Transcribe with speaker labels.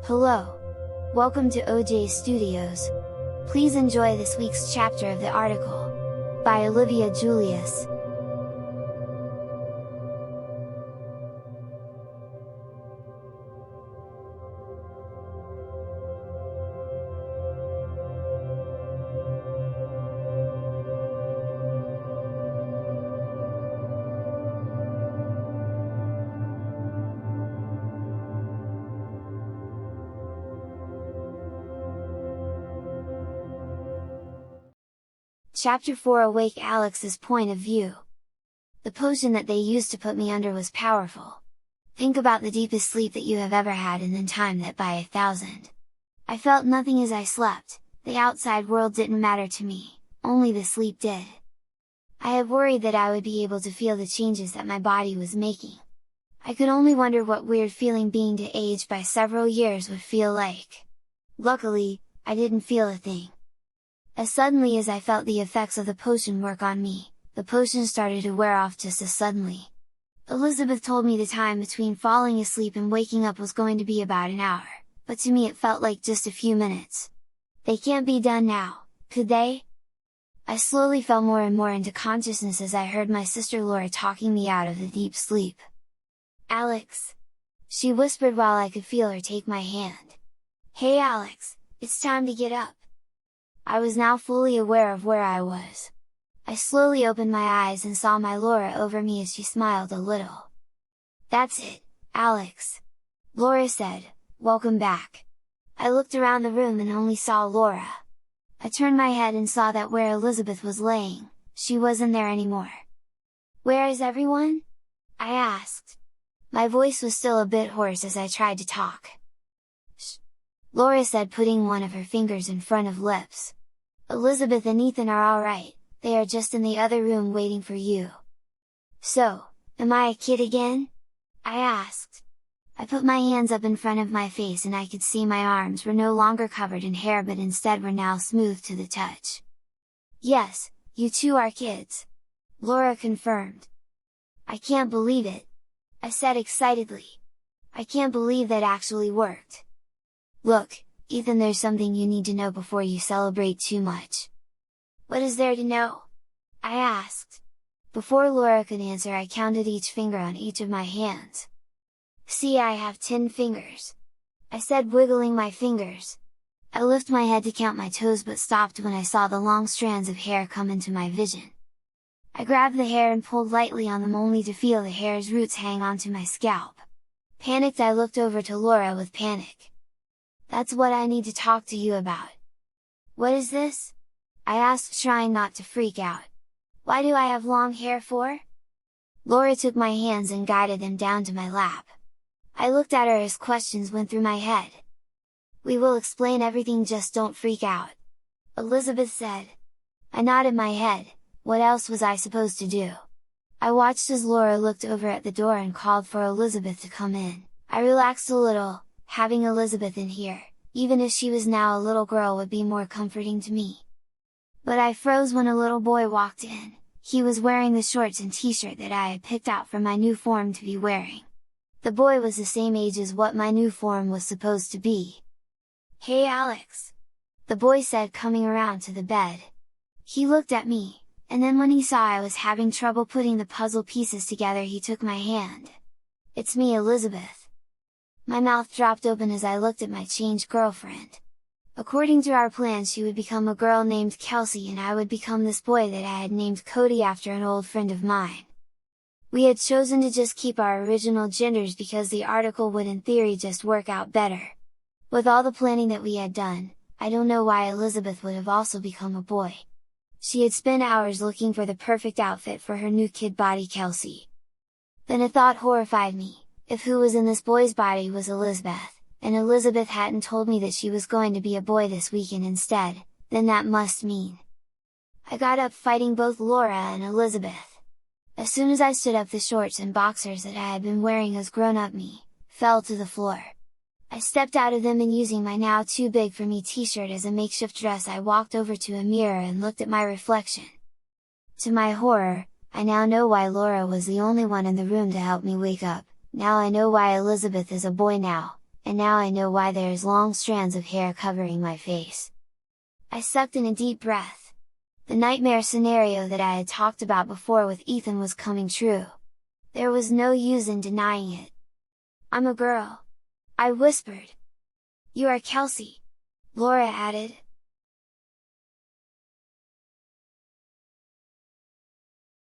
Speaker 1: Hello! Welcome to OJ Studios. Please enjoy this week's chapter of the article, by Olivia Julius. Chapter 4 Awake Alex's point of view. The potion that they used to put me under was powerful. Think about the deepest sleep that you have ever had and then time that by 1,000. I felt nothing as I slept, the outside world didn't matter to me, only the sleep did. I had worried that I would be able to feel the changes that my body was making. I could only wonder what weird feeling being to age by several years would feel like. Luckily, I didn't feel a thing. As suddenly as I felt the effects of the potion work on me, the potion started to wear off just as suddenly. Elizabeth told me the time between falling asleep and waking up was going to be about an hour, but to me it felt like just a few minutes. They can't be done now, could they? I slowly fell more and more into consciousness as I heard my sister Laura talking me out of the deep sleep. "Alex!" she whispered while I could feel her take my hand. "Hey Alex, it's time to get up!" I was now fully aware of where I was. I slowly opened my eyes and saw my Laura over me as she smiled a little. "That's it, Alex!" Laura said, "Welcome back!" I looked around the room and only saw Laura. I turned my head and saw that where Elizabeth was laying, she wasn't there anymore. "Where is everyone?" I asked. My voice was still a bit hoarse as I tried to talk. "Shh!" Laura said, putting one of her fingers in front of lips. "Elizabeth and Ethan are alright, they are just in the other room waiting for you." "So, am I a kid again?" I asked. I put my hands up in front of my face and I could see my arms were no longer covered in hair but instead were now smooth to the touch. "Yes, you two are kids," Laura confirmed. "I can't believe it!" I said excitedly. "I can't believe that actually worked!" "Look, Ethan, there's something you need to know before you celebrate too much." "What is there to know?" I asked. Before Laura could answer, I counted each finger on each of my hands. "See, I have 10 fingers!" I said, wiggling my fingers. I lifted my head to count my toes but stopped when I saw the long strands of hair come into my vision. I grabbed the hair and pulled lightly on them only to feel the hair's roots hang onto my scalp. Panicked, I looked over to Laura with panic. "That's what I need to talk to you about." "What is this?" I asked, trying not to freak out. "Why do I have long hair for?" Laura took my hands and guided them down to my lap. I looked at her as questions went through my head. "We will explain everything, just don't freak out," Elizabeth said. I nodded my head. What else was I supposed to do? I watched as Laura looked over at the door and called for Elizabeth to come in. I relaxed a little. Having Elizabeth in here, even if she was now a little girl, would be more comforting to me. But I froze when a little boy walked in. He was wearing the shorts and t-shirt that I had picked out for my new form to be wearing. The boy was the same age as what my new form was supposed to be. "Hey Alex!" the boy said, coming around to the bed. He looked at me, and then when he saw I was having trouble putting the puzzle pieces together, he took my hand. "It's me, Elizabeth." My mouth dropped open as I looked at my changed girlfriend. According to our plan, she would become a girl named Kelsey and I would become this boy that I had named Cody after an old friend of mine. We had chosen to just keep our original genders because the article would in theory just work out better. With all the planning that we had done, I don't know why Elizabeth would have also become a boy. She had spent hours looking for the perfect outfit for her new kid body Kelsey. Then a thought horrified me. If who was in this boy's body was Elizabeth, and Elizabeth hadn't told me that she was going to be a boy this weekend instead, then that must mean... I got up, fighting both Laura and Elizabeth. As soon as I stood up, the shorts and boxers that I had been wearing as grown-up me, fell to the floor. I stepped out of them and using my now too big for me t-shirt as a makeshift dress, I walked over to a mirror and looked at my reflection. To my horror, I now know why Laura was the only one in the room to help me wake up. Now I know why Elizabeth is a boy now, and now I know why there is long strands of hair covering my face. I sucked in a deep breath. The nightmare scenario that I had talked about before with Ethan was coming true. There was no use in denying it. "I'm a girl," I whispered. "You are Kelsey," Laura added,